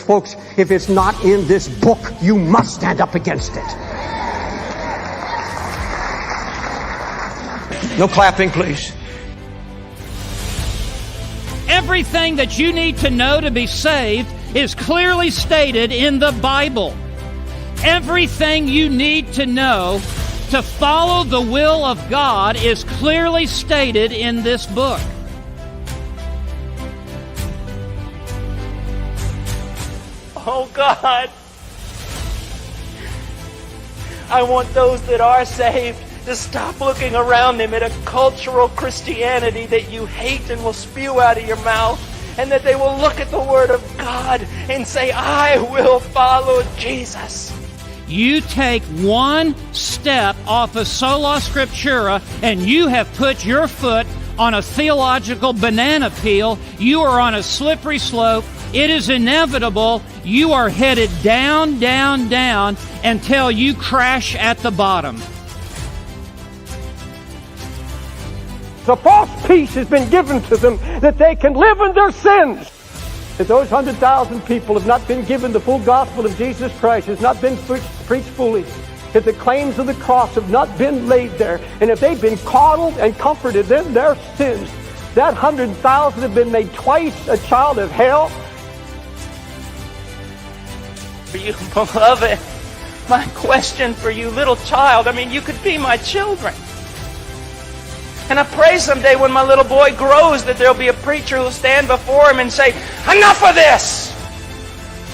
folks, if it's not in this book, you must stand up against it. No clapping, please. Everything that you need to know to be saved is clearly stated in the Bible. Everything you need to know to follow the will of God is clearly stated in this book. Oh God, I want those that are saved to stop looking around them at a cultural Christianity that you hate and will spew out of your mouth, and that they will look at the Word of God and say, I will follow Jesus. You take one step off of sola scriptura and you have put your foot on a theological banana peel. You are on a slippery slope. It is inevitable. You are headed down, down, down until you crash at the bottom. The false peace has been given to them that they can live in their sins. If those 100,000 people have not been given the full gospel of Jesus Christ, has not been preached fully, if the claims of the cross have not been laid there, and if they've been coddled and comforted in their sins, that 100,000 have been made twice a child of hell. For you, beloved, my question for you, little child, you could be my children. And I pray someday when my little boy grows that there'll be a preacher who'll stand before him and say, enough of this!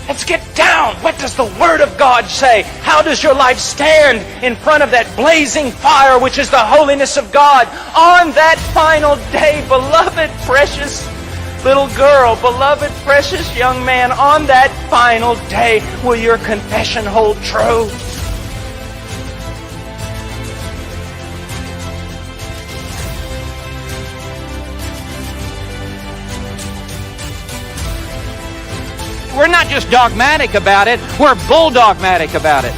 Let's get down! What does the Word of God say? How does your life stand in front of that blazing fire which is the holiness of God? On that final day, beloved, precious little girl, beloved, precious young man, on that final day, will your confession hold true? We're not just dogmatic about it, we're bulldogmatic about it.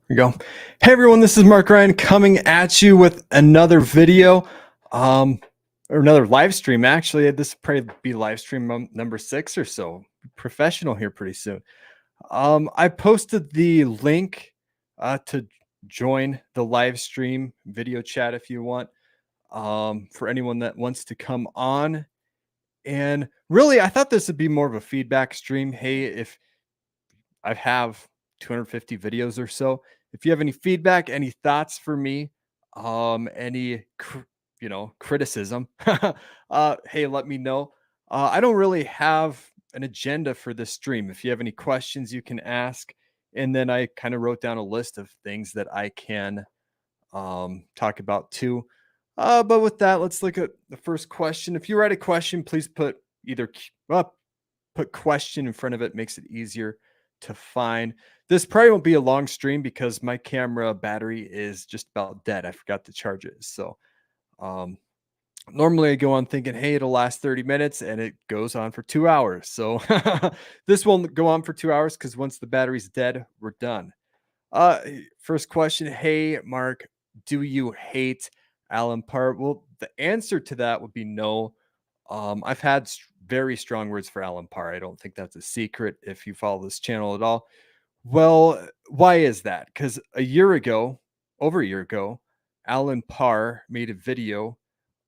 We go. Hey everyone, this is Mark Ryan coming at you with another video, or another live stream. Actually, this will probably be live stream number 6 or so. Professional here pretty soon. I posted the link to join the live stream video chat if you want, for anyone that wants to come on. And really, I thought this would be more of a feedback stream. Hey, if I have 250 videos or so, if you have any feedback, any thoughts for me, any criticism, hey, let me know. I don't really have an agenda for this stream. If you have any questions, you can ask, and then I kind of wrote down a list of things that I can talk about too. But with that, let's look at the first question. If you write a question, please put put question in front of it. Makes it easier to find. This probably won't be a long stream because my camera battery is just about dead. I forgot to charge it. So normally I go on thinking, hey, it'll last 30 minutes, and it goes on for 2 hours. So this won't go on for 2 hours because once the battery's dead, we're done. First question. Hey, Mark, do you hate Alan Parr? Well, the answer to that would be no. I've had very strong words for Alan Parr. I don't think that's a secret if you follow this channel at all. Well, why is that? Because over a year ago, Alan Parr made a video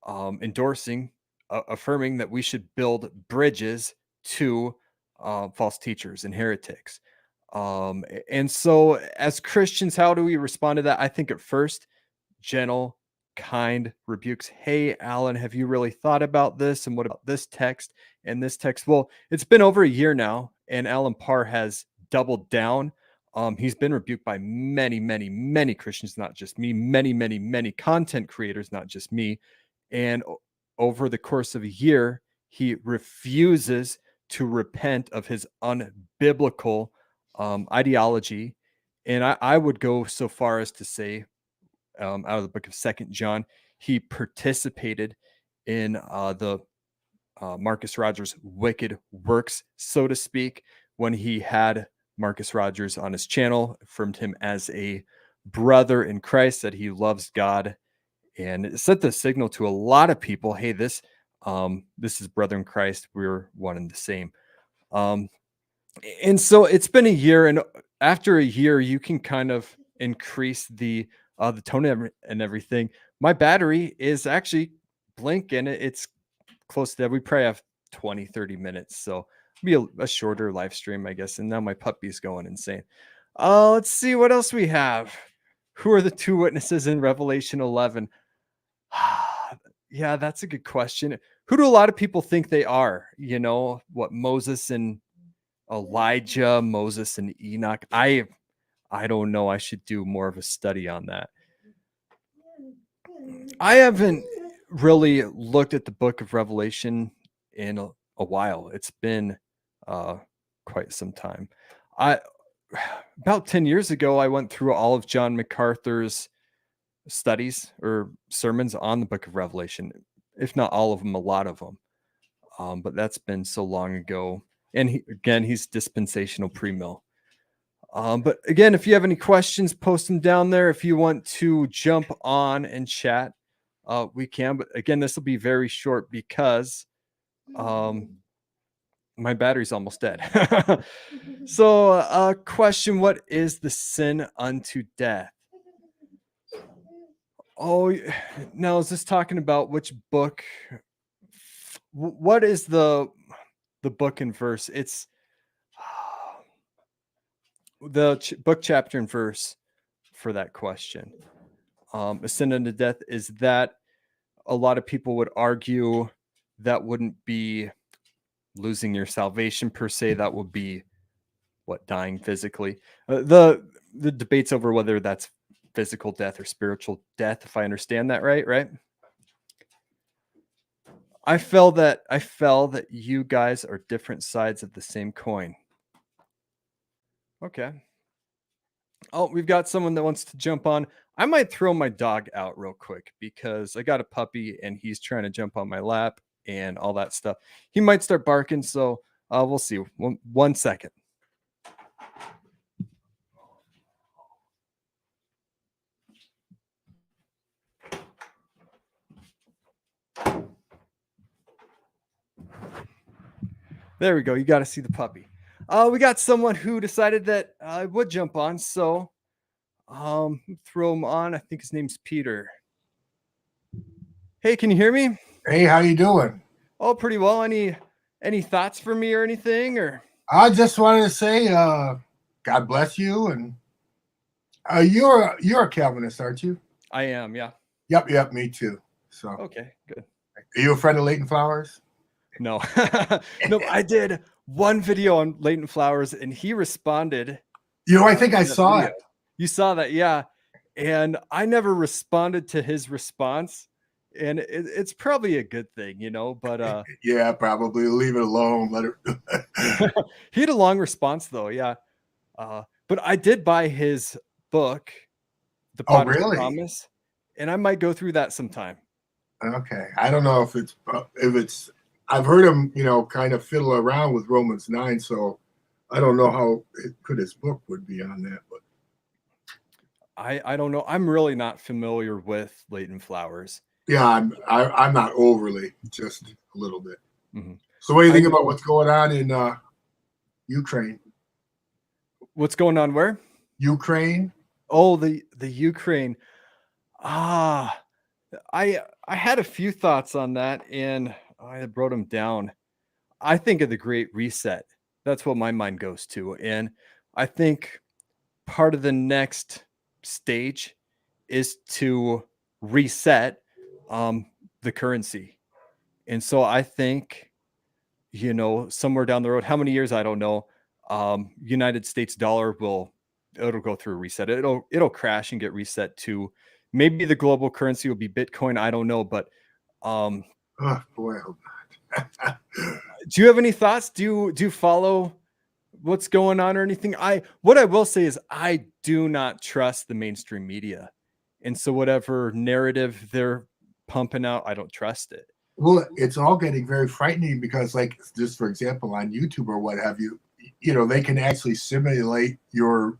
endorsing, affirming that we should build bridges to false teachers and heretics. And so as Christians, how do we respond to that? I think at first, gentle, kind rebukes. Hey, Alan, have you really thought about this? And what about this text and this text? Well, it's been over a year now, and Alan Parr has doubled down. He's been rebuked by many, many, many Christians, not just me, many, many, many content creators, not just me. And over the course of a year, he refuses to repent of his unbiblical ideology. And I would go so far as to say, out of the book of Second John, he participated in the Marcus Rogers' wicked works, so to speak, when he had Marcus Rogers on his channel, affirmed him as a brother in Christ, that he loves God, and it sent the signal to a lot of people, hey, this is brother in Christ, we're one and the same. And so it's been a year, and after a year, you can kind of increase the tone and everything. My battery is actually blinking. It's close to that. We probably have 20-30 minutes, so it'll be a shorter live stream, I guess. And now my puppy's going insane. Let's see what else we have. Who are the two witnesses in Revelation 11? Yeah, that's a good question. Who do a lot of people think they are? You know, what, Moses and Elijah, Moses and Enoch? I don't know. I should do more of a study on that. I haven't really looked at the book of Revelation in a while. It's been quite some time. About 10 years ago, I went through all of John MacArthur's studies or sermons on the book of Revelation, if not all of them, a lot of them. But that's been so long ago. And he's dispensational pre-mill. But again, if you have any questions, post them down there. If you want to jump on and chat, we can. But again, this will be very short because my battery's almost dead. So, question: what is the sin unto death? Oh, now is this talking about which book? What is the book and verse? It's the book, chapter, and verse for that question. A sin unto death, is that a lot of people would argue that wouldn't be losing your salvation per se. That would be what, dying physically. The debates over whether that's physical death or spiritual death, if I understand that right? I felt that you guys are different sides of the same coin. Okay. Oh, we've got someone that wants to jump on. I might throw my dog out real quick because I got a puppy and he's trying to jump on my lap and all that stuff. He might start barking, so we'll see. One second. There we go. You got to see the puppy. We got someone who decided that I would jump on, so throw him on. I think his name's Peter. Hey, can you hear me? Hey, how you doing? Oh, pretty well. Any thoughts for me or anything? Or I just wanted to say, God bless you, and you're a Calvinist, aren't you? I am, yeah. Yep, me too. So okay, good. Are you a friend of Leighton Flowers? No, no. I did one video on Leighton Flowers, and he responded. You know, I think I saw it. You saw that, yeah. And I never responded to his response, and it's probably a good thing, you know. But yeah, probably leave it alone. Let it. He had a long response, though, yeah. But I did buy his book, The Potter's Promise, and I might go through that sometime. Okay, I don't know if it's. I've heard him, you know, kind of fiddle around with Romans 9, so I don't know how good his book would be on that. But I don't know. I'm really not familiar with Leighton Flowers. Yeah, I'm not overly, just a little bit. Mm-hmm. So what do you think about what's going on in Ukraine? What's going on where? Ukraine. Oh, the Ukraine. I had a few thoughts on that, and I wrote them down. I think of the Great Reset. That's what my mind goes to. And I think part of the next stage is to reset the currency. And so I think, you know, somewhere down the road, how many years, I don't know, United States dollar it'll go through a reset. It'll crash and get reset to maybe the global currency will be Bitcoin. I don't know, but oh boy, I hope Do you have any thoughts? Do you follow what's going on or anything? What I will say is I do not trust the mainstream media. And so whatever narrative they're pumping out, I don't trust it. Well, it's all getting very frightening because, like, just for example, on YouTube or what have you, they can actually simulate your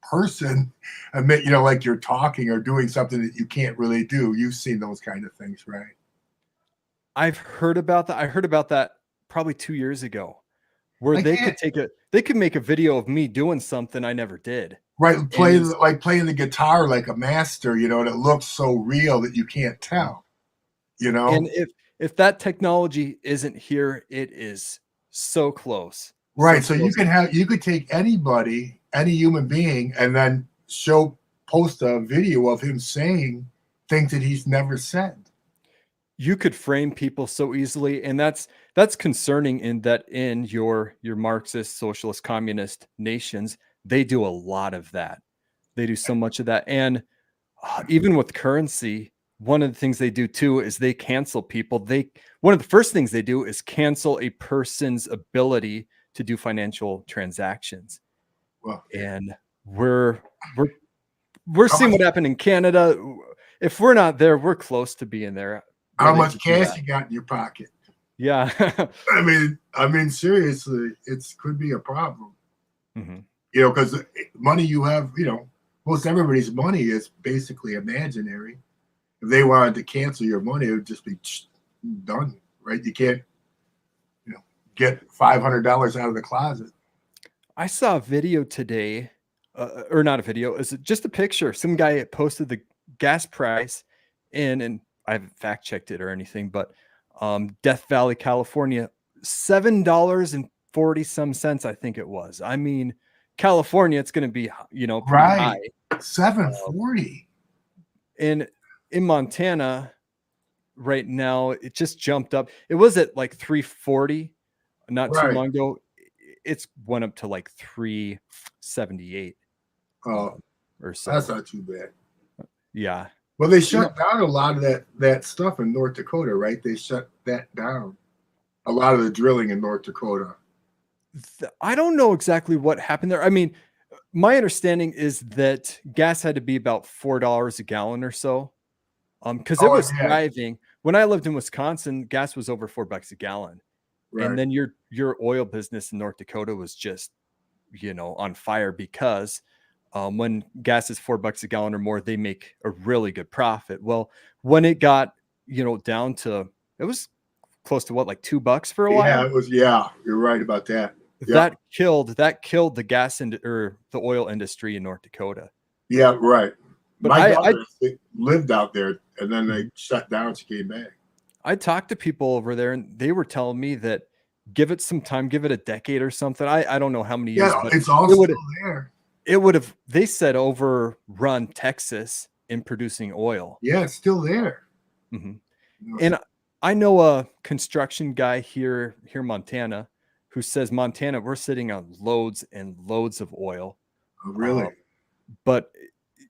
person, admit, like you're talking or doing something that you can't really do. You've seen those kind of things, right? I've heard about that. I heard about that probably 2 years ago, where they could make a video of me doing something I never did. Right, playing the guitar like a master, and it looks so real that you can't tell. And if that technology isn't here, it is so close. Right. So you could take anybody, any human being, and then post a video of him saying things that he's never said. You could frame people so easily, and that's concerning in your Marxist, socialist, communist nations, they do a lot of that. They do so much of that. And even with currency, one of the things they do too is they cancel people. One of the first things they do is cancel a person's ability to do financial transactions. Well, and we're seeing what happened in Canada. If we're not there, we're close to being there. How much cash you got in your pocket? Yeah. I mean, seriously, it could be a problem. Mm-hmm. Because money you have, most everybody's money is basically imaginary. If they wanted to cancel your money, it would just be done, right? You can't, get $500 out of the closet. I saw a video today, or not a video, it's just a picture. Some guy posted the gas price and I haven't fact checked it or anything, but Death Valley, California, $7.40 some cents, I think it was. I mean, California, it's going to be, pretty high. $7.40. And in Montana right now, it just jumped up. It was at like $3.40 not too long ago. It's went up to like $3.78 or so. That's not too bad. Yeah. Well, they shut down a lot of that stuff in North Dakota, right? They shut that down. A lot of the drilling in North Dakota. I don't know exactly what happened there. I mean, my understanding is that gas had to be about $4 a gallon or so. Because it was thriving. When I lived in Wisconsin, gas was over $4 a gallon. Right. And then your oil business in North Dakota was just, on fire because when gas is $4 a gallon or more, they make a really good profit. Well, when it got, down to, it was close to like $2 for a while. Yeah, it was. Yeah, you're right about that. That killed the gas or the oil industry in North Dakota. Yeah, right. But my daughter lived out there, and then they shut down. She came back. I talked to people over there, and they were telling me that give it some time, give it a decade or something. I don't know how many years. But it's all still there. It would have, they said, overrun Texas in producing oil. Yeah, it's still there. Mm-hmm. And I know a construction guy here in Montana who says, Montana, we're sitting on loads and loads of oil. Oh, really? But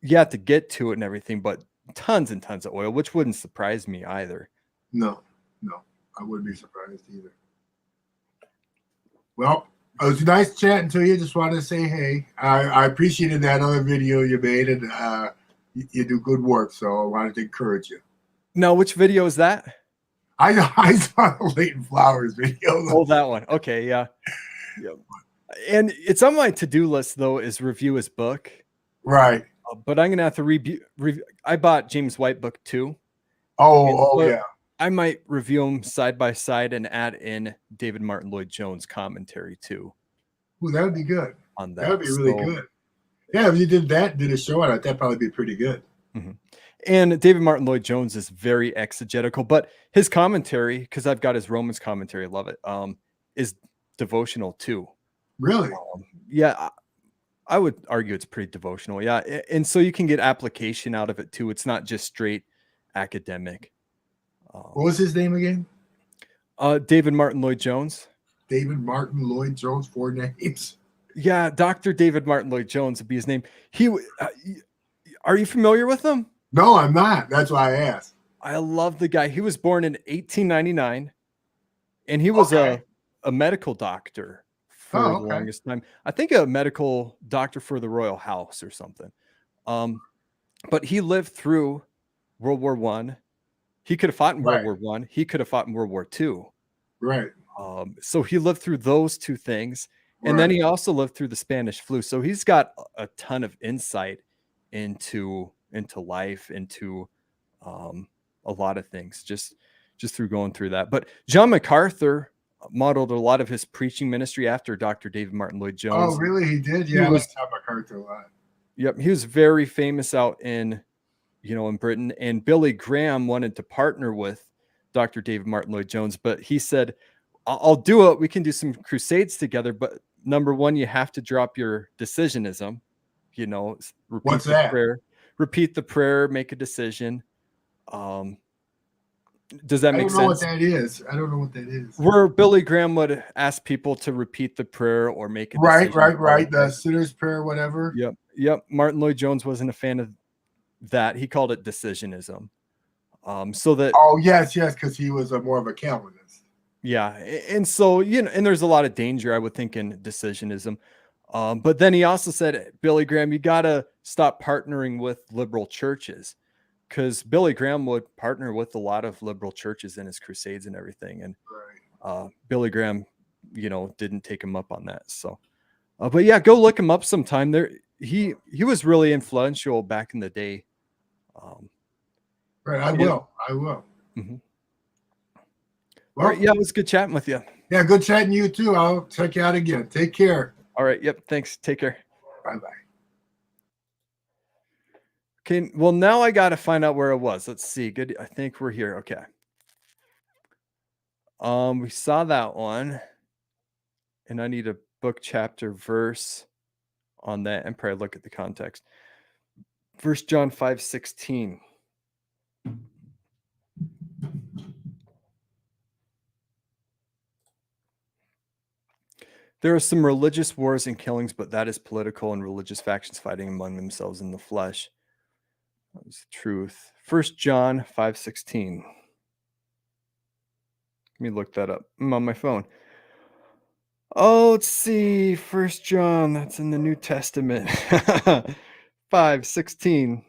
you have to get to it and everything, but tons and tons of oil, which wouldn't surprise me either. No, I wouldn't be surprised either. Well, it was nice chatting to you. Just wanted to say, hey, I appreciated that other video you made, and you do good work, so I wanted to encourage you. Now, which video is that? I saw the Leighton Flowers video. Oh, that one. Okay, yeah. And it's on my to-do list, though, is review his book. Right. But I'm going to have to review. I bought James White book too. Oh, yeah. I might review them side by side and add in David Martin Lloyd Jones commentary too. Well, that would be good. On that. That would be really good. Yeah, if you did a show on it, that'd probably be pretty good. Mm-hmm. And David Martin Lloyd Jones is very exegetical, but his commentary, because I've got his Romans commentary, I love it, is devotional too. Really? Yeah, I would argue it's pretty devotional. Yeah, and so you can get application out of it too. It's not just straight academic. What was his name again? David Martin Lloyd Jones. David Martin Lloyd Jones, 4 names. Yeah, Dr. David Martin Lloyd Jones would be his name. Are you familiar with him? No, I'm not. That's why I asked. I love the guy. He was born in 1899, and he was Okay. a medical doctor for Oh, the okay. longest time. I think a medical doctor for the royal house or something. But he lived through World War One. He could have fought in World Right. War One. He could have fought in World War Two. Right. So he lived through those two things. And then Right. he also lived through the Spanish flu. So he's got a ton of insight into life, into a lot of things, just through going through that. But John MacArthur modeled a lot of his preaching ministry after Dr. David Martin Lloyd Oh, Jones. really? He did? He Yeah, I was, like Tom MacArthur a lot. yep, he was very famous out in Britain. And Billy Graham wanted to partner with Dr. David Martin Lloyd Jones, but he said, I'll do it. We can do some crusades together. But number one, you have to drop your decisionism, What's that? repeat the prayer, make a decision. Does that I make don't know what sense? that is. I don't know what that is. Where Billy Graham would ask people to repeat the prayer or make a Right, decision. right. The sinner's prayer, whatever. Yep. Martin Lloyd Jones wasn't a fan of that. He called it decisionism. So that. Oh, yes, because he was more of a Calvinist. Yeah. And so, and there's a lot of danger, I would think, in decisionism. But then he also said, Billy Graham, you got to stop partnering with liberal churches, because Billy Graham would partner with a lot of liberal churches in his crusades and everything. And Billy Graham, didn't take him up on that. So, but yeah, go look him up sometime. He was really influential back in the day. Right, I will. Mm-hmm. Well, all right, yeah, it was good chatting with you. Yeah, good chatting to you too. I'll check you out again. Take care. All right, yep, thanks. Take care. Bye-bye. Okay, well, now I got to find out where it was. Let's see. Good. I think we're here. Okay. We saw that one, and I need a book, chapter, verse on that, and probably look at the context. 1 John 5:16. There are some religious wars and killings, but that is political and religious factions fighting among themselves in the flesh. That was the truth. 1 John 5:16. Let me look that up. I'm on my phone. Oh, let's see. 1 John, that's in the New Testament. 5:16.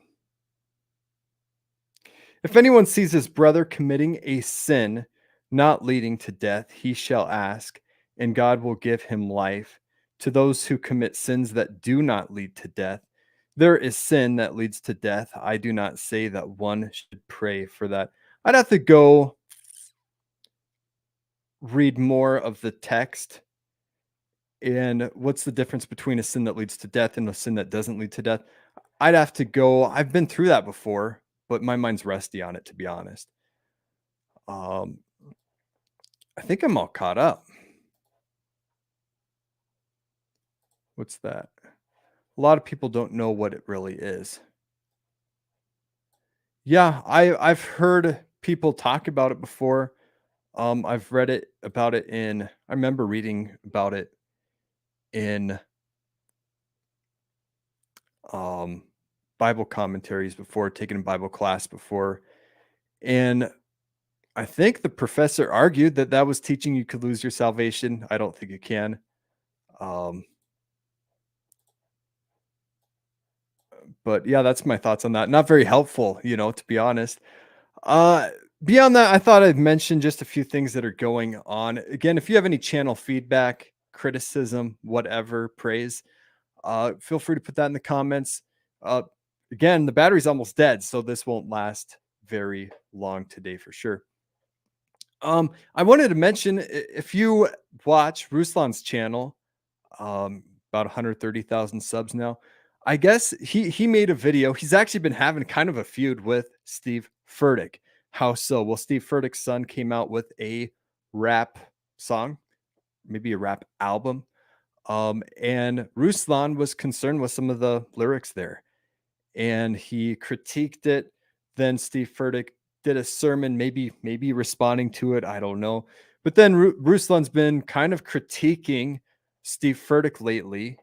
If anyone sees his brother committing a sin not leading to death, he shall ask, and God will give him life. To those who commit sins that do not lead to death, there is sin that leads to death. I do not say that one should pray for that. I'd have to go read more of the text. And what's the difference between a sin that leads to death and a sin that doesn't lead to death? I'd have to go. I've been through that before, but my mind's rusty on it, to be honest. I think I'm all caught up. What's that? A lot of people don't know what it really is. Yeah, I've heard people talk about it before. I've read about it I remember reading about it in Bible commentaries before, taking a Bible class before. And I think the professor argued that was teaching you could lose your salvation. I don't think you can. But yeah, that's my thoughts on that. Not very helpful, to be honest. Beyond that, I thought I'd mention just a few things that are going on. Again, if you have any channel feedback, criticism, whatever, praise, feel free to put that in the comments. Again, the battery's almost dead, so this won't last very long today for sure. I wanted to mention, if you watch Ruslan's channel, about 130,000 subs now. I guess he made a video. He's actually been having kind of a feud with Steve Furtick. How so? Well, Steve Furtick's son came out with a rap song, maybe a rap album. And Ruslan was concerned with some of the lyrics there, and he critiqued it. Then Steve Furtick did a sermon, maybe responding to it. I don't know. But then Ruslan's been kind of critiquing Steve Furtick lately,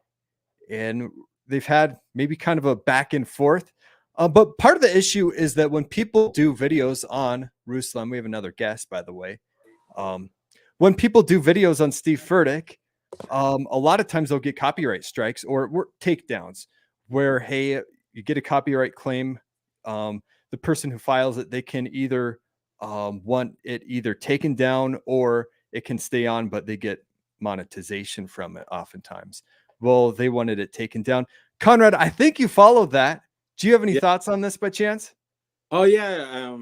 and they've had maybe kind of a back and forth. But part of the issue is that when people do videos on Ruslan, we have another guest, by the way. when people do videos on Steve Furtick, a lot of times they'll get copyright strikes or takedowns where, hey, you get a copyright claim. The person who files it, they can either want it either taken down or it can stay on, but they get monetization from it oftentimes. Well, they wanted it taken down. Conrad, I think you followed that. Do you have any thoughts on this by chance? Oh yeah.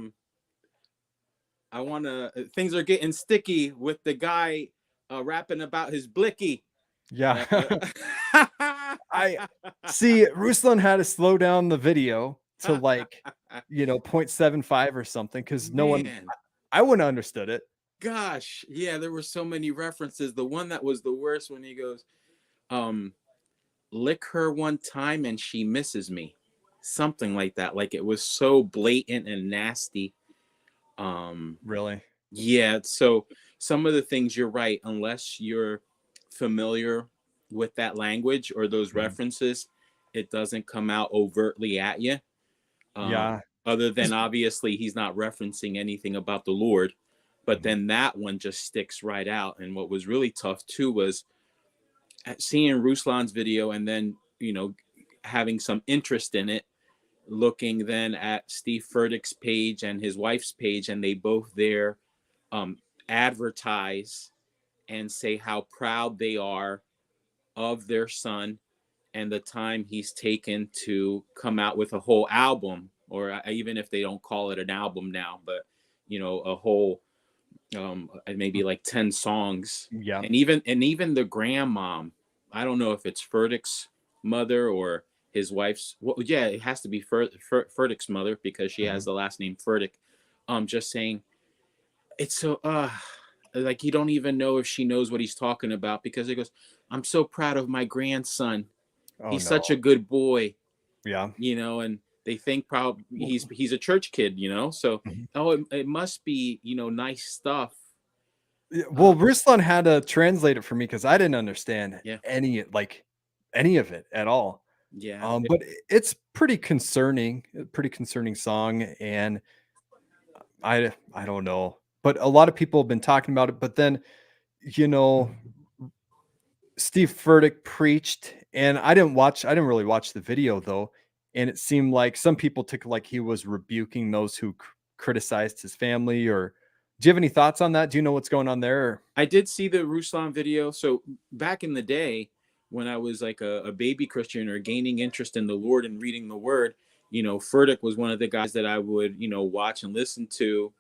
I want to. Things are getting sticky with the guy rapping about his blicky. Yeah. I see. Ruslan had to slow down the video to like, 0.75 or something because no one, I wouldn't have understood it. Gosh, yeah, there were so many references. The one that was the worst when he goes, lick her one time and she misses me. Something like that. Like it was so blatant and nasty. Really? Yeah, so some of the things you're right, unless you're familiar with that language or those references, it doesn't come out overtly at you. Yeah. Other than obviously he's not referencing anything about the Lord, but then that one just sticks right out. And what was really tough too was seeing Ruslan's video and then, having some interest in it, looking then at Steve Furtick's page and his wife's page, and they both there advertise and say how proud they are of their son and the time he's taken to come out with a whole album, or even if they don't call it an album now, but a whole maybe like 10 songs. Yeah. And even the grandmom, I don't know if it's Furtick's mother or his wife's. Well, yeah, it has to be Furtick's mother because she has the last name Furtick. Just saying, it's so like you don't even know if she knows what he's talking about, because he goes, "I'm so proud of my grandson. He's such a good boy." Yeah. And they think probably he's a church kid, So it must be nice stuff. Well, Ruslan had to translate it for me because I didn't understand any of it at all. Yeah. But it's pretty concerning song, and I don't know, but a lot of people have been talking about it. But then, Steve Furtick preached, and I didn't really watch the video though, and it seemed like some people took like he was rebuking those who criticized his family. Or do you have any thoughts on that? Do you know what's going on there? I did see the Ruslan video. So back in the day, when I was like a baby Christian or gaining interest in the Lord and reading the Word, Furtick was one of the guys that I would, watch and listen to,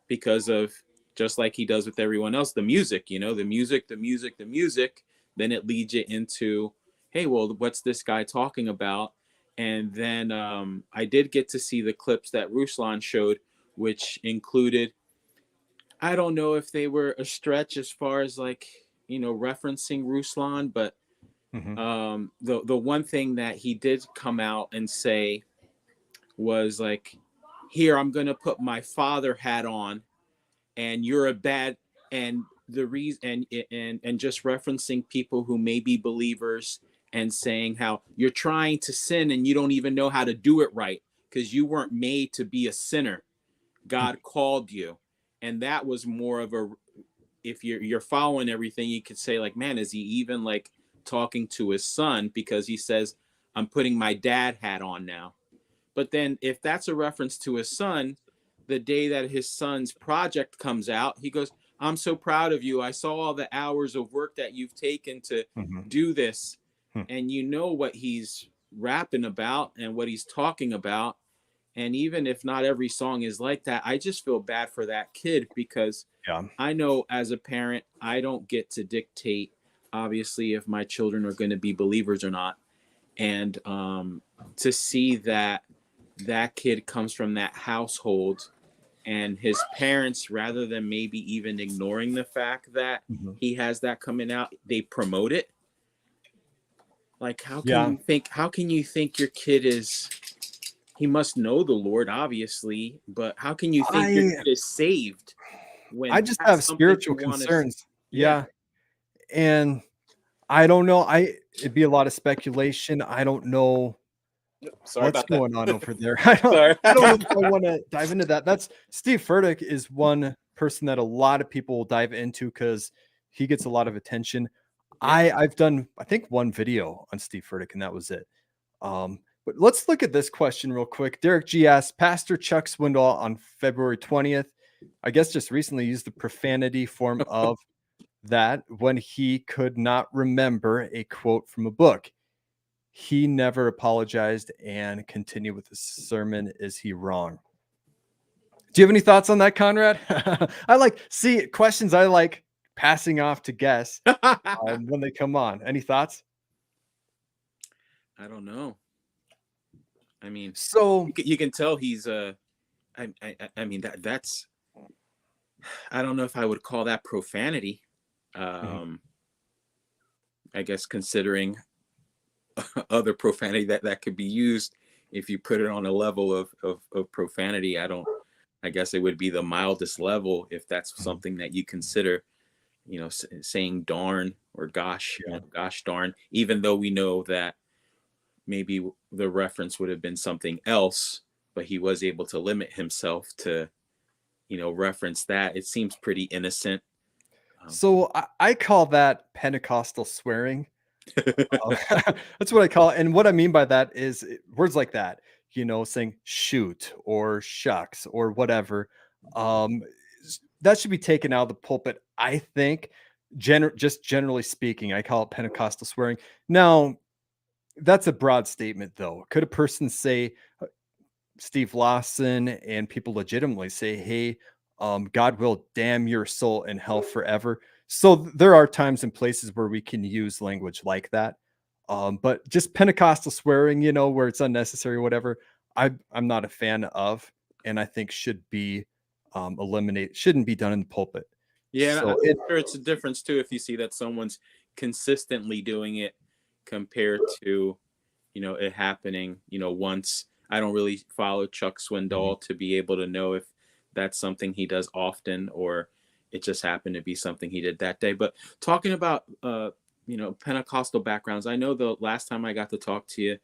because of, just like he does with everyone else, the music, the music. Then it leads you into, hey, well, what's this guy talking about? And then I did get to see the clips that Ruslan showed, which included, I don't know if they were a stretch as far as like, referencing Ruslan, but the one thing that he did come out and say was like, here, I'm going to put my father hat on, and you're a bad, and the reason, and just referencing people who may be believers and saying how you're trying to sin and you don't even know how to do it right because you weren't made to be a sinner. God called you. And that was more of a, if you're following everything, you could say like, man, is he even like talking to his son? Because he says, I'm putting my dad hat on now. But then if that's a reference to his son, the day that his son's project comes out, he goes, I'm so proud of you. I saw all the hours of work that you've taken to do this. And you know what he's rapping about and what he's talking about. And even if not every song is like that, I just feel bad for that kid, because I know as a parent, I don't get to dictate, obviously, if my children are going to be believers or not. And to see that kid comes from that household, and his parents, rather than maybe even ignoring the fact that he has that coming out, they promote it. Like, how can you think your kid is, he must know the Lord, obviously, but how can you think your kid is saved? When I just have spiritual concerns. Yeah. And I don't know. It'd be a lot of speculation. I don't know what's going on over there. I don't know if I want to dive into that. Steve Furtick is one person that a lot of people will dive into because he gets a lot of attention. I've done, I think, one video on Steve Furtick, and that was it. But let's look at this question real quick. Derek G asked, Pastor Chuck Swindoll on February 20th, I guess just recently, used the profanity form of that when he could not remember a quote from a book. He never apologized and continued with the sermon. Is he wrong? Do you have any thoughts on that, Conrad? I like questions I like passing off to guests when they come on. Any thoughts? I don't know. I mean, so you can tell he's I mean that's I don't know if I would call that profanity. I guess considering other profanity that could be used, if you put it on a level of profanity, I guess it would be the mildest level if that's something that you consider, saying darn or gosh, gosh darn, even though we know that maybe the reference would have been something else, but he was able to limit himself to, reference that. It seems pretty innocent. So I call that Pentecostal swearing. That's what I call it. And what I mean by that is words like that, saying shoot or shucks or whatever. That should be taken out of the pulpit. I think just generally speaking, I call it Pentecostal swearing. Now, that's a broad statement though. Could a person say Steve Lawson and people legitimately say, hey, God will damn your soul in hell forever? So there are times and places where we can use language like that. But just Pentecostal swearing, where it's unnecessary, whatever, I'm not a fan of, and I think should be eliminated, shouldn't be done in the pulpit. Yeah, so I'm sure it's a difference too if you see that someone's consistently doing it compared to, it happening, once. I don't really follow Chuck Swindoll to be able to know if that's something he does often or it just happened to be something he did that day. But talking about, Pentecostal backgrounds, I know the last time I got to talk to you,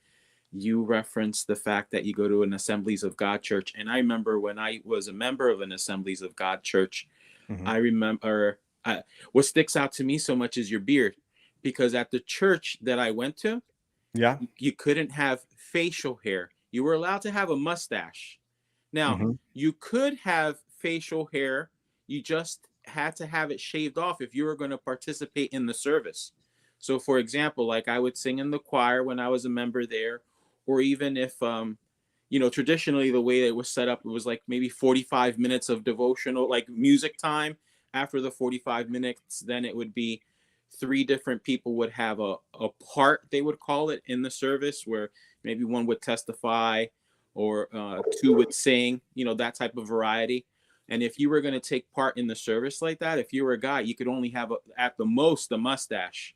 you referenced the fact that you go to an Assemblies of God church. And I remember when I was a member of an Assemblies of God church, I remember what sticks out to me so much is your beard, because at the church that I went to, you couldn't have facial hair. You were allowed to have a mustache. Now, you could have facial hair. You just had to have it shaved off if you were going to participate in the service. So, for example, like I would sing in the choir when I was a member there, or even if, traditionally the way it was set up, it was like maybe 45 minutes of devotional, like music time. After the 45 minutes, then it would be 3 different people would have a part, they would call it, in the service, where maybe one would testify or 2 would sing, that type of variety. And if you were going to take part in the service like that, if you were a guy, you could only have at the most a mustache.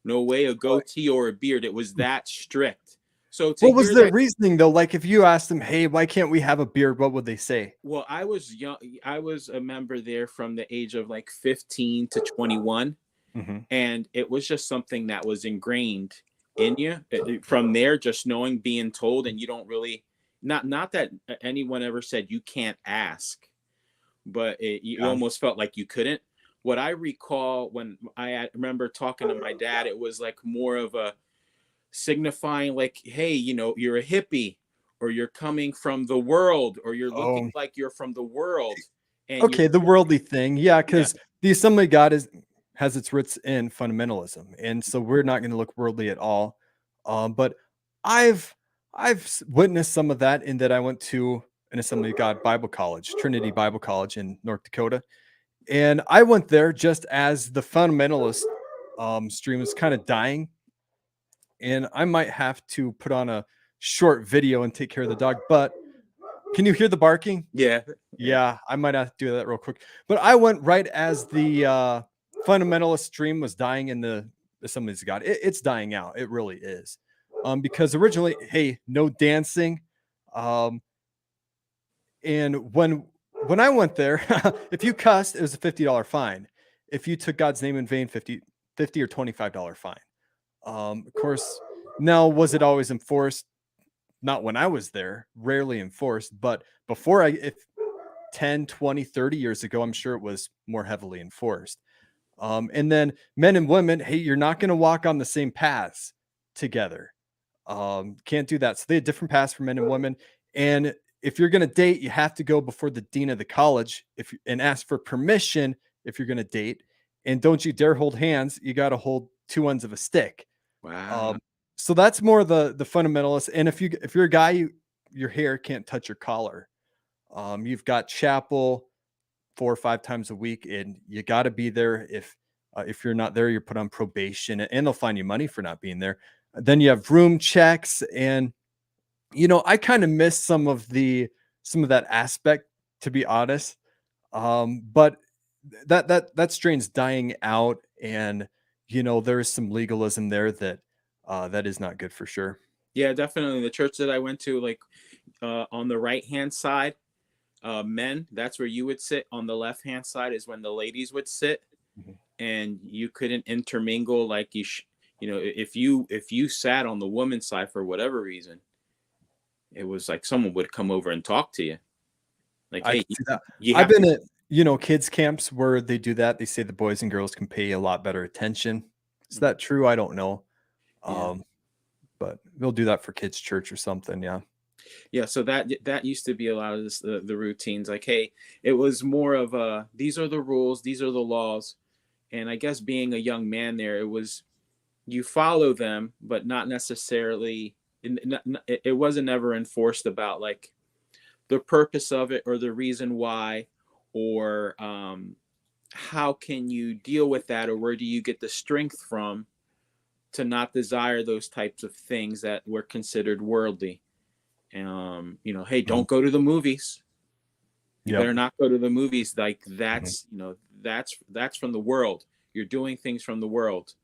No way a goatee or a beard. It was that strict. So what was their reasoning though? Like if you asked them, hey, why can't we have a beard? What would they say? Well, I was young. I was a member there from the age of like 15 to 21. And it was just something that was ingrained in you from there, just knowing, being told, and you don't really, not that anyone ever said you can't ask, but you almost felt like you couldn't. What I recall when I remember talking to my dad, it was like more of a signifying like, hey, you're a hippie, or you're coming from the world, or you're looking like you're from the world. And the worldly thing. Yeah, because the Assembly of God has its roots in fundamentalism. And so we're not going to look worldly at all. But I've witnessed some of that in that I went to an Assembly of God Bible College, Trinity Bible College in North Dakota. And I went there just as the fundamentalist stream was kind of dying. And I might have to put on a short video and take care of the dog. But can you hear the barking? Yeah, I might have to do that real quick. But I went right as the fundamentalist stream was dying in the Assemblies of God. It's dying out. It really is. Because originally, hey, no dancing. And when I went there, if you cussed, it was a $50 fine. If you took God's name in vain, $50 or $25 fine. Of course, now, was it always enforced? Not when I was there, rarely enforced. But before 10, 20, 30 years ago, I'm sure it was more heavily enforced. And then men and women, hey, you're not going to walk on the same paths together. Can't do that. So they had different paths for men and women. And if you're going to date, you have to go before the dean of the college and ask for permission if you're going to date. And don't you dare hold hands. You got to hold two ends of a stick. Wow. So that's more the fundamentalist. And if you're a guy, your hair can't touch your collar. You've got chapel 4 or 5 times a week, and you got to be there. If you're not there, you're put on probation, and they'll fine you money for not being there. Then you have room checks, and I kind of miss some of that aspect, to be honest. But that strain's dying out, and there is some legalism there that is not good for sure. Yeah, definitely. The church that I went to, like on the right hand side, men, that's where you would sit. On the left hand side is when the ladies would sit, and you couldn't intermingle like if you sat on the woman's side for whatever reason, it was like someone would come over and talk to you. Like, hey, I've been at kids camps where they do that. They say the boys and girls can pay a lot better attention. Is that true? I don't know. Yeah. But they'll do that for kids' church or something. Yeah. Yeah. So that used to be a lot of the routines. Like, hey, it was more of these are the rules, these are the laws. And I guess being a young man there, it was, you follow them, but not necessarily, it wasn't ever enforced about like the purpose of it or the reason why, or how can you deal with that, or where do you get the strength from to not desire those types of things that were considered worldly. Hey, don't go to the movies. You better not go to the movies. Like that's from the world. You're doing things from the world.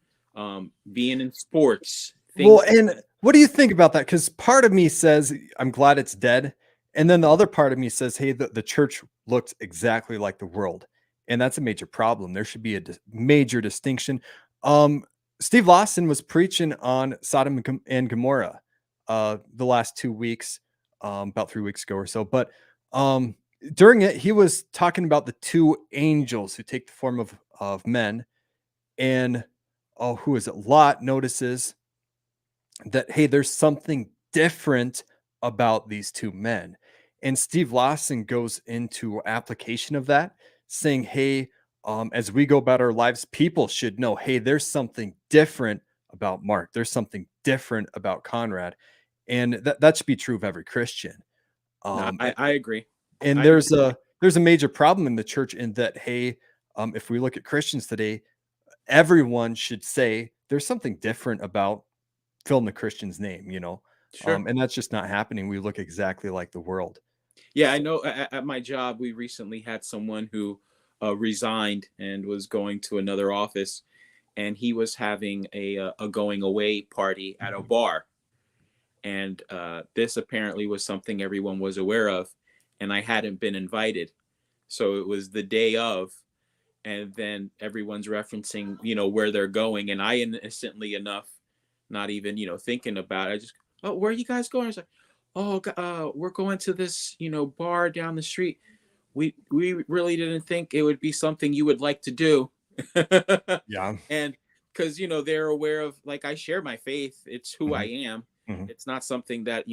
Being in sports. Well, and what do you think about that? Because part of me says I'm glad it's dead, and then the other part of me says, hey, the church looks exactly like the world, and that's a major problem. There should be a major distinction. Steve Lawson was preaching on Sodom and Gomorrah the last 2 weeks, about 3 weeks ago or so. But during it, he was talking about the two angels who take the form of men. And who is it? Lot notices that, hey, there's something different about these two men. And Steve Lawson goes into application of that, saying, hey, as we go about our lives, people should know, hey, there's something different about Mark. There's something different about Conrad. And that should be true of every Christian. I agree. And there's a major problem in the church in that, hey, if we look at Christians today, everyone should say there's something different about Phil the Christian's name, Sure. And that's just not happening. We look exactly like the world. Yeah, I know. At my job, we recently had someone who resigned and was going to another office, and he was having a going away party at a bar. And this apparently was something everyone was aware of, and I hadn't been invited. So it was the day of, and then everyone's referencing, where they're going. And I innocently enough, not even, thinking about it, I just, oh, where are you guys going? I was like, oh, we're going to this, bar down the street. We really didn't think it would be something you would like to do. Yeah. And because, they're aware of, like, I share my faith. It's who I am. It's not something that,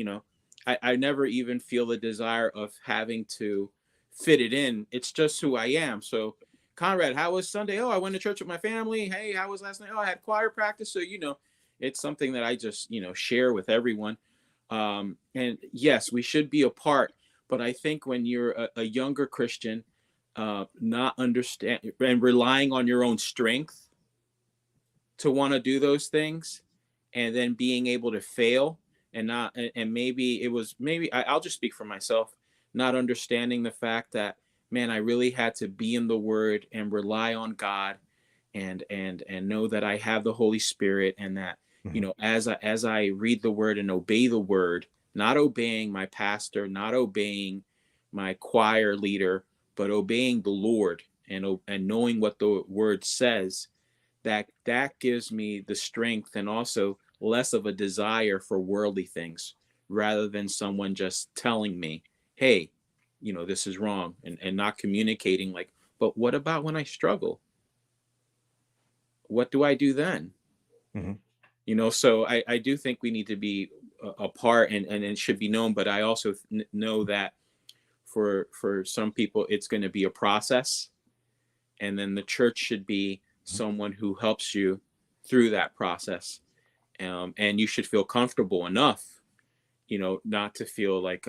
I never even feel the desire of having to fit it in. It's just who I am. So, Conrad, how was Sunday? Oh, I went to church with my family. Hey, how was last night? Oh, I had choir practice. So, it's something that I just, share with everyone. And yes, we should be apart. But I think when you're a younger Christian, not understand and relying on your own strength to want to do those things, and then being able to fail and not, and maybe I'll just speak for myself, not understanding the fact that, man, I really had to be in the Word and rely on God, and know that I have the Holy Spirit, and that as I read the Word and obey the Word, not obeying my pastor, not obeying my choir leader, but obeying the Lord and knowing what the Word says, that gives me the strength and also less of a desire for worldly things, rather than someone just telling me, hey, this is wrong, and not communicating like, but what about when I struggle? What do I do then? Mhm. So I do think we need to be apart, and it should be known, but I also know that for some people it's going to be a process, and then the church should be someone who helps you through that process, and you should feel comfortable enough, not to feel like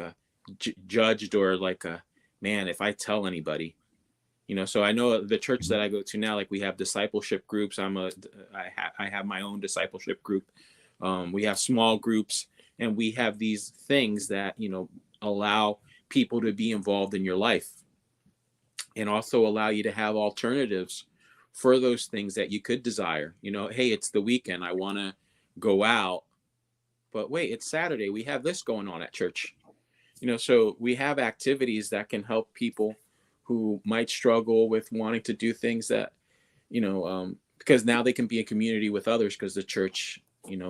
judged, or like a, man, if I tell anybody. So I know the church that I go to now, like, we have discipleship groups. I have my own discipleship group. We have small groups, and we have these things that, allow people to be involved in your life, and also allow you to have alternatives for those things that you could desire. Hey, it's the weekend, I want to go out, but wait, it's Saturday, we have this going on at church. So we have activities that can help people who might struggle with wanting to do things that, because now they can be in community with others, because the church,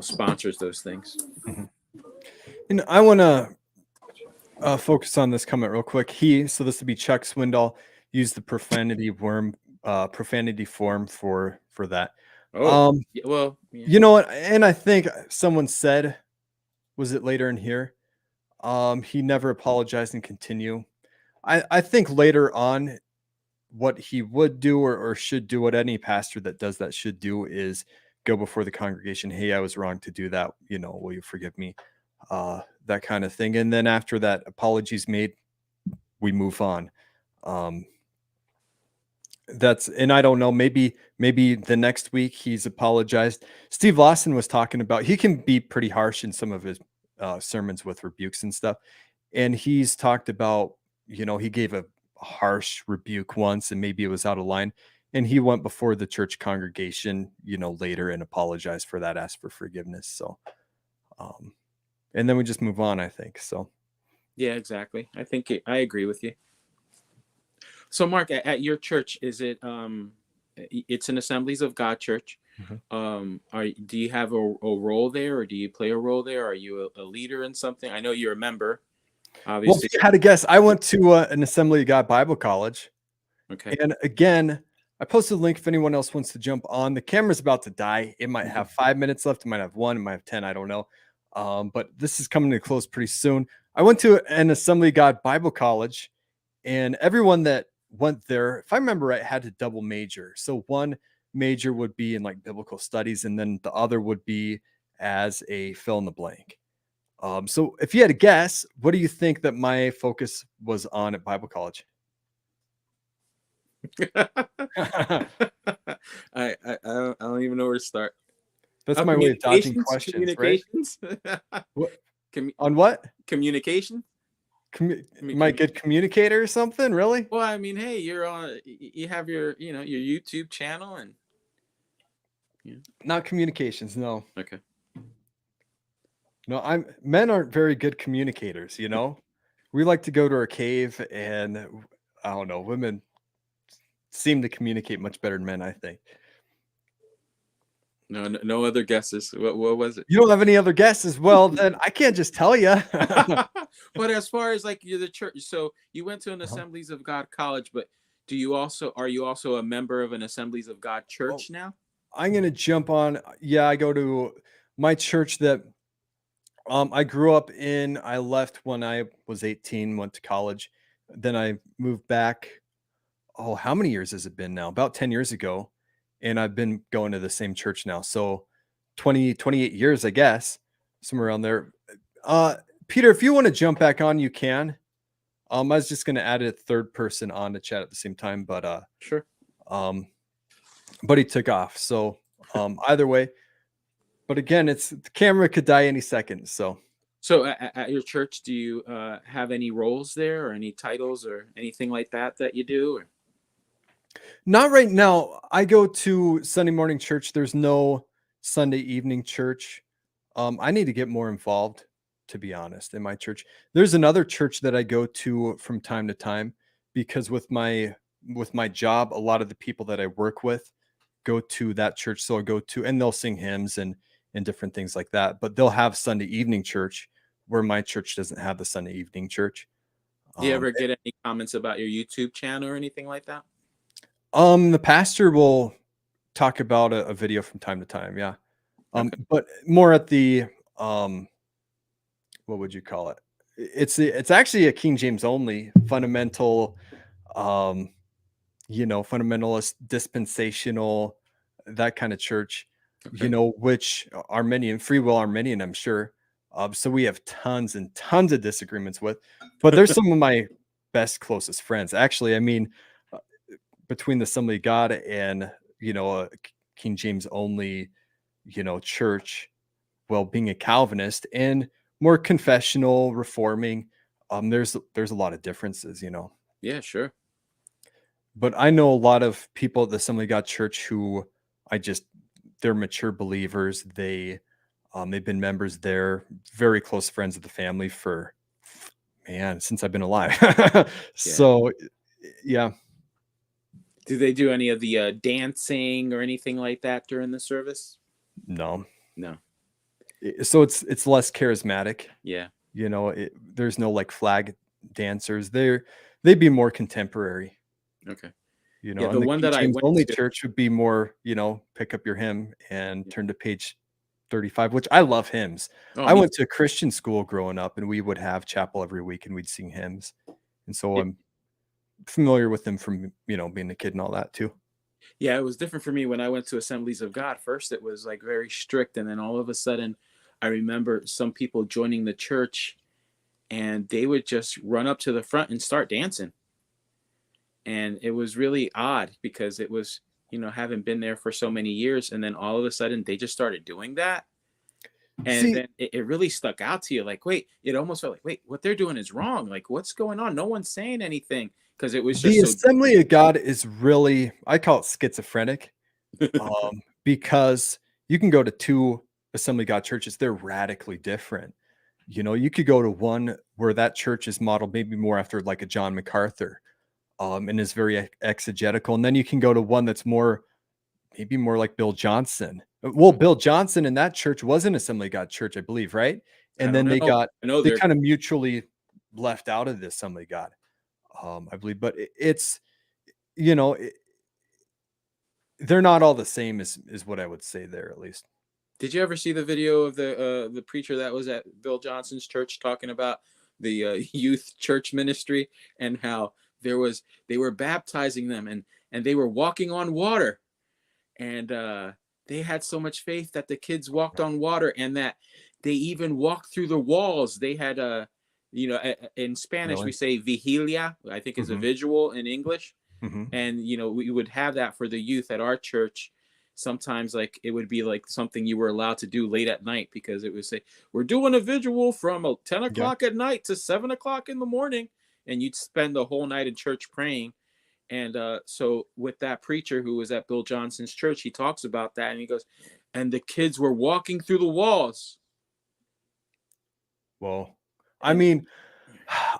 sponsors those things. Mhm. And I want to focus on this comment real quick. So this would be Chuck Swindoll, used the profanity form for that. Oh, yeah, well, yeah. You know what? And I think someone said, was it later in here? He never apologized and continue. I think later on, what he would do, or should do, what any pastor that does that should do, is go before the congregation. Hey, I was wrong to do that. Will you forgive me? That kind of thing. And then after that apology's made, we move on. And I don't know, maybe the next week he's apologized. Steve Lawson was talking about, he can be pretty harsh in some of his sermons with rebukes and stuff. And he's talked about, he gave a harsh rebuke once, and maybe it was out of line. And he went before the church congregation, later, and apologized for that, asked for forgiveness. So, and then we just move on, I think. So, yeah, exactly. I agree with you. So, Mark, at your church, is it it's an Assemblies of God church? Mhm. Do you have a role there, or do you play a role there? Are you a leader in something? I know you're a member, well, obviously. if you had to guess, I went to an Assembly of God Bible College. Okay. And again, I posted a link if anyone else wants to jump on. The camera's about to die. It might have 5 minutes left. It might have 1. It might have 10. I don't know. But this is coming to a close pretty soon. I went to an Assembly of God Bible College, and everyone that went there, if I remember right, had to double major. So one major would be in like biblical studies, and then the other would be as a fill in the blank. So if you had to guess, what do you think that my focus was on at Bible college? I don't even know where to start. That's my way of dodging questions, right? Communications. What? On what? Communication. Am I a good communicator or something? Really? Well, I mean, hey, you have your YouTube channel, and Not communications, no. okay. No, men aren't very good communicators, We like to go to our cave, and I don't know, women seem to communicate much better than men, I think. No other guesses. What was it? You don't have any other guesses? Well, then I can't just tell you. But as far as like you're the church, so you went to an Assemblies of God college, but are you also a member of an Assemblies of God church now? I'm going to jump on. Yeah, I go to my church that I grew up in. I left when I was 18, went to college. Then I moved back. Oh, how many years has it been now? About 10 years ago. And I've been going to the same church now. So 28 years, I guess, somewhere around there. Peter, if you want to jump back on, you can. I was just going to add a third person on the chat at the same time, but Sure. But he took off. So either way, but again, the camera could die any second. So at your church, do you have any roles there, or any titles, or anything like that you do? Or? Not right now. I go to Sunday morning church. There's no Sunday evening church. I need to get more involved, to be honest, in my church. There's another church that I go to from time to time, because with my job, a lot of the people that I work with go to that church. So I go to, and they'll sing hymns and different things like that, but they'll have Sunday evening church, where my church doesn't have the Sunday evening church. Do you ever get any comments about your YouTube channel or anything like that? The pastor will talk about a video from time to time, yeah. Okay. But more at the what would you call it? It's actually a King James only fundamental, fundamentalist, dispensational, that kind of church, Okay. which Arminian, free will Arminian, I'm sure. So we have tons and tons of disagreements with, but there's some of my best, closest friends. Actually, I mean, uh, between the Assembly of God and, a King James only, church, well, being a Calvinist and more confessional, reforming, there's a lot of differences. Yeah, sure. But I know a lot of people at the Assembly of God Church who they're mature believers. They've been members there, very close friends of the family for, man, since I've been alive. So, yeah. Do they do any of the dancing or anything like that during the service? No. No. So it's less charismatic. Yeah. There's no like flag dancers. They'd be more contemporary. Okay. And the the one King that I James went only to, church would be more, pick up your hymn and turn to page 35, which I love hymns. I went to Christian school growing up, and we would have chapel every week and we'd sing hymns. And so I'm familiar with them from, being a kid and all that too. Yeah, it was different for me when I went to Assemblies of God. First, it was like very strict. And then all of a sudden, I remember some people joining the church and they would just run up to the front and start dancing. And it was really odd because it was, having been there for so many years. And then all of a sudden they just started doing that. And then it really stuck out to you. Like, wait, it almost felt like, wait, what they're doing is wrong. Like, what's going on? No one's saying anything because it was just the Assembly of God is really, I call it schizophrenic, because you can go to two Assembly of God churches. They're radically different. You could go to one where that church is modeled maybe more after like a John MacArthur, and is very exegetical. And then you can go to one that's maybe more like Bill Johnson. Well, Bill Johnson in that church was an Assembly of God church, I believe, right? And then they kind of mutually left out of the Assembly of God, I believe. But it's, they're not all the same is what I would say there, at least. Did you ever see the video of the preacher that was at Bill Johnson's church talking about the youth church ministry and how they were baptizing them and they were walking on water, and they had so much faith that the kids walked on water and that they even walked through the walls. They had in Spanish we say vigilia, I think is a vigil in English. And we would have that for the youth at our church. Sometimes like it would be like something you were allowed to do late at night because it would say we're doing a vigil from 10 o'clock at night to 7 o'clock in the morning, and you'd spend the whole night in church praying. And so with that preacher who was at Bill Johnson's church, he talks about that and he goes, and the kids were walking through the walls. Well, I mean,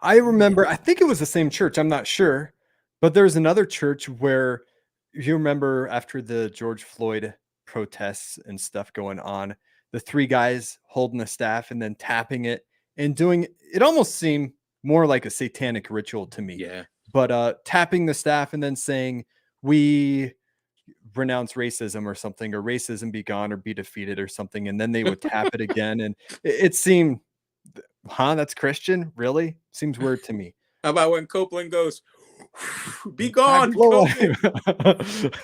I remember, I think it was the same church, I'm not sure, but there's another church where, you remember after the George Floyd protests and stuff going on, the three guys holding the staff and then tapping it and doing it almost seemed more like a satanic ritual to me. Yeah. But tapping the staff and then saying, we renounce racism or something, or racism be gone or be defeated or something. And then they would tap it again. And it seemed, that's Christian? Really? Seems weird to me. How about when Copeland goes, be gone, COVID.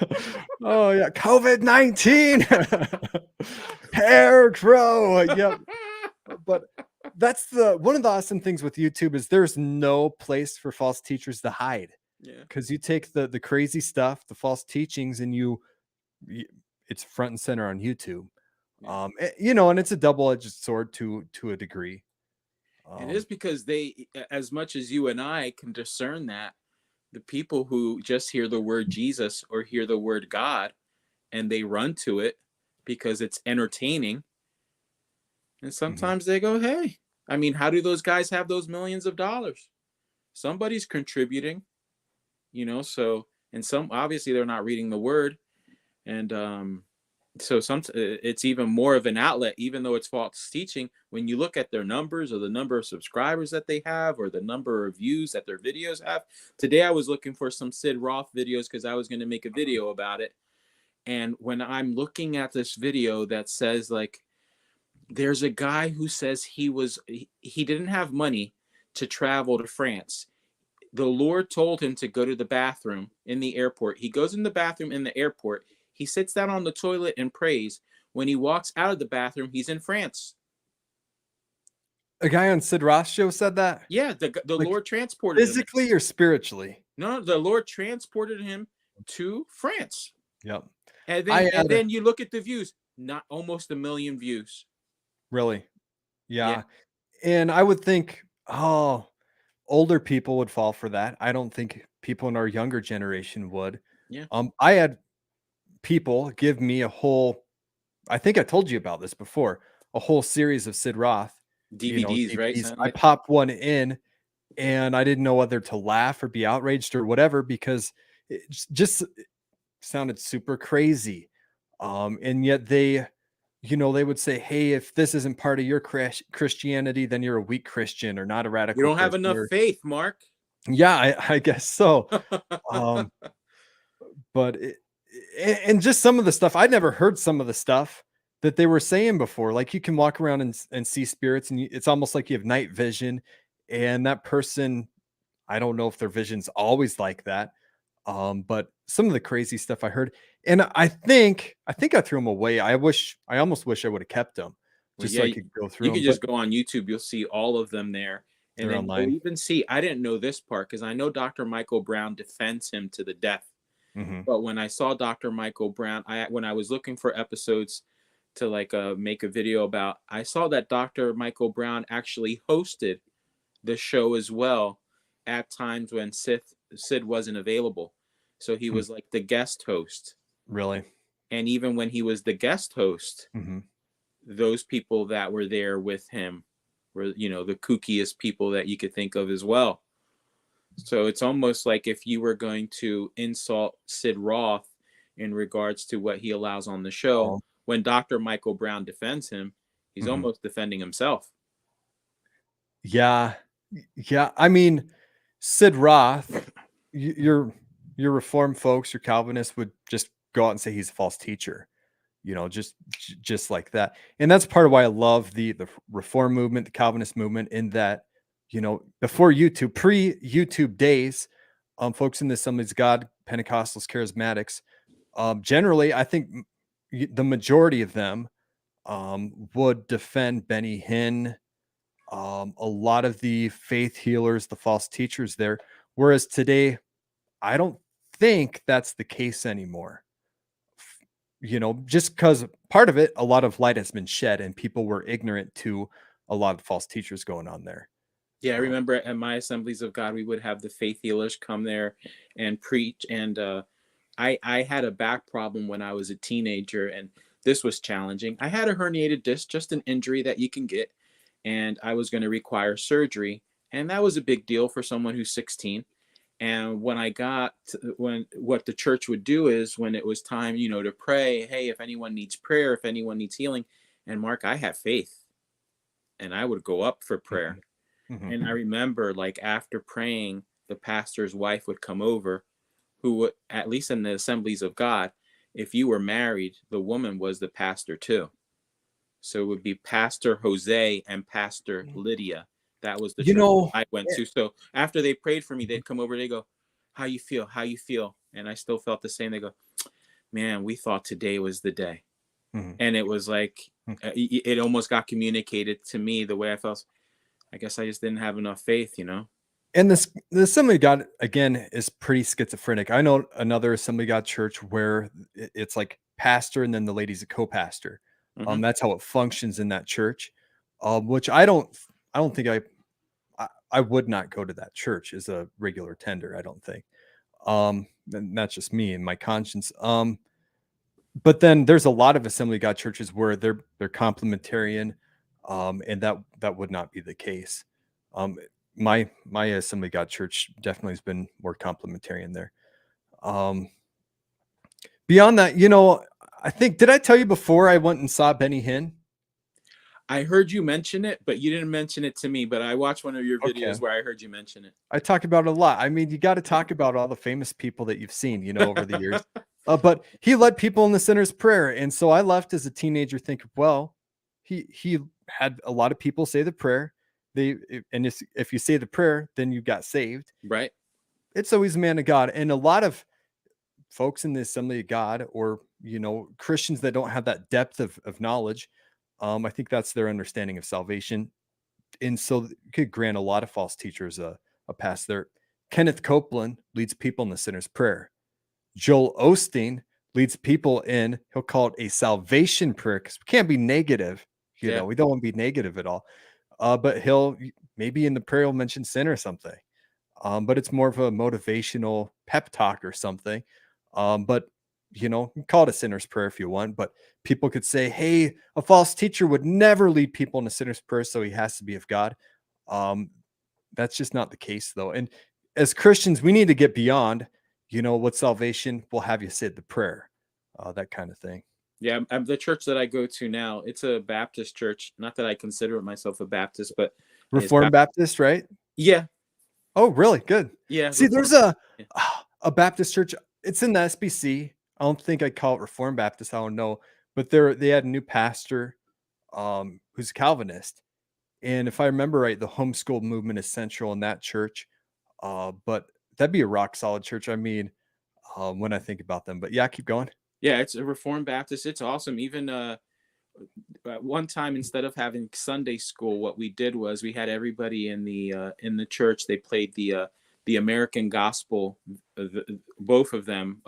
Oh yeah, COVID-19. Hair grow. Yep. But that's one of the awesome things with YouTube is there's no place for false teachers to hide. Yeah. Because you take the crazy stuff, the false teachings, and it's front and center on YouTube. Yeah. And it's a double-edged sword to a degree. It is because they, as much as you and I can discern that, the people who just hear the word Jesus or hear the word God and they run to it because it's entertaining. And sometimes they go, hey, I mean, how do those guys have those millions of dollars? Somebody's contributing, so, and some, obviously they're not reading the word. And So it's even more of an outlet, even though it's false teaching. When you look at their numbers, or the number of subscribers that they have, or the number of views that their videos have. Today I was looking for some Sid Roth videos because I was going to make a video about it. And when I'm looking at this video that says, like, there's a guy who says he didn't have money to travel to France. The Lord told him to go to the bathroom in the airport. He goes in the bathroom in the airport. He sits down on the toilet and prays. When he walks out of the bathroom, he's in France. A guy on Sid Roth's show said that? Yeah, the Like, Lord transported him. physically or spiritually? No, the Lord transported him to France. Yep. And then you look at the views, not almost 1 million views. Really? Yeah. Yeah. And I would think, older people would fall for that. I don't think people in our younger generation would. Yeah. I had people give me a whole, I think I told you about this before, a whole series of Sid Roth DVDs, right? DVDs. I popped one in and I didn't know whether to laugh or be outraged or whatever, because it just sounded super crazy. And yet they would say, hey, if this isn't part of your Christianity, then you're a weak Christian or not a radical. You don't have Christian, enough faith, Mark. Yeah, I guess so. But and just some of the stuff, I'd never heard some of the stuff that they were saying before. Like, you can walk around and see spirits, and it's almost like you have night vision. And that person, I don't know if their vision's always like that. But some of the crazy stuff I heard, and I think I threw them away. I almost wish I would have kept them, just so I could go through. You could just go on YouTube. You'll see all of them there. And then online. you'll even see, I didn't know this part because I know Dr. Michael Brown defends him to the death. Mm-hmm. But when I saw Dr. Michael Brown, when I was looking for episodes to make a video about, I saw that Dr. Michael Brown actually hosted the show as well at times when Sid wasn't available. So he was like the guest host. Really? And even when he was the guest host, mm-hmm. those people that were there with him were, the kookiest people that you could think of as well. So it's almost like if you were going to insult Sid Roth in regards to what he allows on the show, when Dr. Michael Brown defends him, he's mm-hmm. almost defending himself. Yeah. Yeah. I mean, Sid Roth, your Reformed folks, your Calvinists would just go out and say he's a false teacher, just like that. And that's part of why I love the Reform movement, the Calvinist movement, in that, before YouTube, pre-YouTube days, folks in the Assemblies of God, Pentecostals, Charismatics, generally, I think the majority of them would defend Benny Hinn, a lot of the faith healers, the false teachers there. Whereas today, I don't think that's the case anymore. Just because part of it, a lot of light has been shed and people were ignorant to a lot of false teachers going on there. Yeah, I remember at my Assemblies of God, we would have the faith healers come there and preach. And I had a back problem when I was a teenager, and this was challenging. I had a herniated disc, just an injury that you can get, and I was going to require surgery. And that was a big deal for someone who's 16. And when what the church would do is, when it was time, to pray, hey, if anyone needs prayer, if anyone needs healing, and Mark, I have faith, and I would go up for prayer. Mm-hmm. And I remember, after praying, the pastor's wife would come over, who would, at least in the Assemblies of God, if you were married, the woman was the pastor too. So it would be Pastor Jose and Pastor Lydia. That was the church I went to. So after they prayed for me, they'd come over, they go, how you feel? How you feel? And I still felt the same. They go, man, we thought today was the day. Mm-hmm. And it was like, it almost got communicated to me the way I felt. I guess I just didn't have enough faith, And the Assembly of God, again, is pretty schizophrenic. I know another Assembly of God church where it's like pastor and then the lady's a co-pastor. Mm-hmm. That's how it functions in that church, which I don't think I would not go to that church as a regular tender. I don't think. And that's just me and my conscience. But then there's a lot of Assembly of God churches where they're complementarian, and that would not be the case. My Assembly of God church definitely has been more complementarian there. Beyond that, I think, did I tell you before I went and saw Benny Hinn? I heard you mention it, but you didn't mention it to me. But I watched one of your Okay. videos where I heard you mention it. I talk about it a lot. I mean, you got to talk about all the famous people that you've seen, over the years. But he led people in the sinner's prayer. And so I left as a teenager thinking, well, he had a lot of people say the prayer. And if you say the prayer, then you got saved. Right. It's always a man of God. And a lot of folks in the Assembly of God, or, Christians that don't have that depth of knowledge, I think that's their understanding of salvation. And so you could grant a lot of false teachers a pass there. Kenneth Copeland leads people in the sinner's prayer. Joel Osteen leads people in, he'll call it a salvation prayer, because we can't be negative. We don't want to be negative at all. But he'll maybe in the prayer he'll mention sin or something. But it's more of a motivational pep talk or something. But you can call it a sinner's prayer if you want, but people could say, hey, a false teacher would never lead people in a sinner's prayer, so he has to be of God. That's just not the case, though. And as Christians, we need to get beyond, what salvation will have you say the prayer, that kind of thing. Yeah, the church that I go to now, it's a Baptist church. Not that I consider myself a Baptist, but Reformed Baptist, right? Yeah. Oh, really? Good. Yeah. See, there's a Baptist church. It's in the SBC. I don't think I'd call it Reformed Baptist. I don't know. But they had a new pastor who's a Calvinist. And if I remember right, the homeschool movement is central in that church. But that'd be a rock solid church. I mean, when I think about them. But yeah, keep going. Yeah, it's a Reformed Baptist. It's awesome. Even at one time, instead of having Sunday school, what we did was we had everybody in the church. They played the American gospel, both of them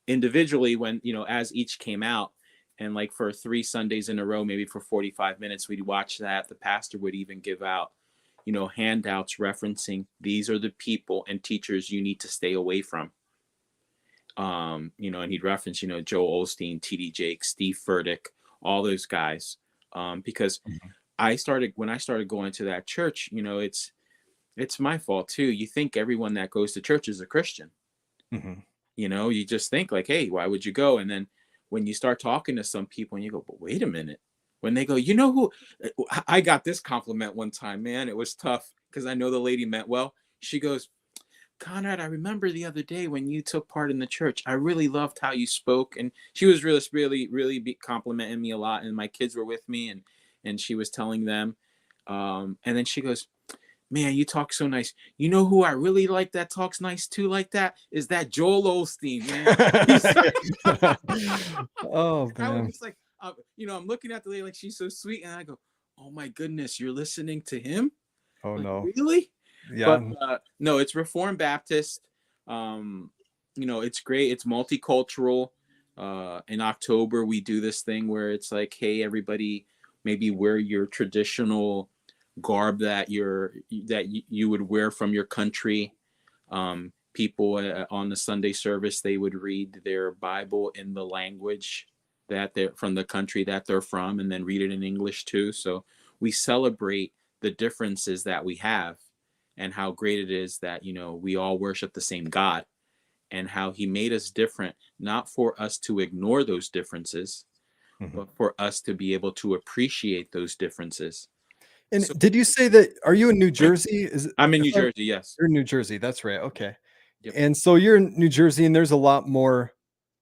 individually when as each came out, and like for 3 Sundays in a row, maybe for 45 minutes, we'd watch that. The pastor would even give out handouts referencing these are the people and teachers you need to stay away from. And he'd reference Joel Osteen, TD Jakes, Steve Furtick, all those guys, because when I started going to that church, it's my fault too. You think everyone that goes to church is a Christian. You just think like, hey, why would you go? And then when you start talking to some people and you go, but wait a minute, when they go, who I got this compliment one time, man, it was tough because I know the lady meant well. She goes, Conrad, I remember the other day when you took part in the church, I really loved how you spoke. And she was really complimenting me a lot. And my kids were with me and she was telling them. And then she goes, man, you talk so nice. You know who I really like that talks nice too like that? Is that Joel Osteen, man. Oh, man. I was like, I'm looking at the lady like she's so sweet. And I go, oh my goodness, you're listening to him? Oh, like, no. Really? Yeah. But no, it's Reformed Baptist. It's great. It's multicultural. In October, we do this thing where it's like, hey, everybody, maybe wear your traditional garb that you would wear from your country. People on the Sunday service, they would read their Bible in the language that they're from, the country that they're from, and then read it in English too. So we celebrate the differences that we have and how great it is that, we all worship the same God, and how he made us different, not for us to ignore those differences, but for us to be able to appreciate those differences. And so, did you say that, are you in New Jersey? I'm in New Jersey, yes. You're in New Jersey, that's right, okay. Yep. And so you're in New Jersey, and there's a lot more,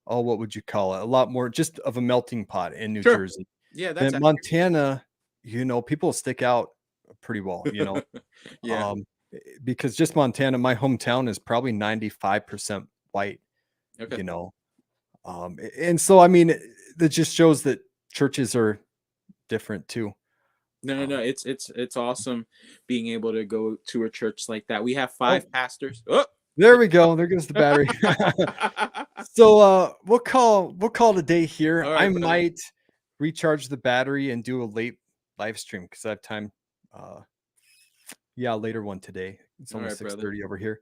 what would you call it? A lot more just of a melting pot in New Jersey. Yeah, that's Montana, people stick out pretty well, yeah. Because just Montana, my hometown is probably 95% white, Okay. And so, I mean, that just shows that churches are different too. No. It's awesome being able to go to a church like that. We have 5 pastors. Oh, there we go. There goes the battery. So we'll call it a day here. Right, I brother. might recharge the battery and do a late live stream because I have time. Later one today. It's almost 6:30 over here.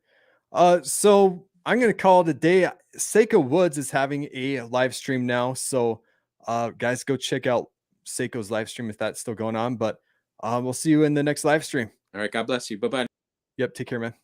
So I'm gonna call it a day. Seiko Woods is having a live stream now. So guys, go check out Seiko's live stream if that's still going on. But we'll see you in the next live stream. All right, God bless you. Bye-bye. Yep, take care, man.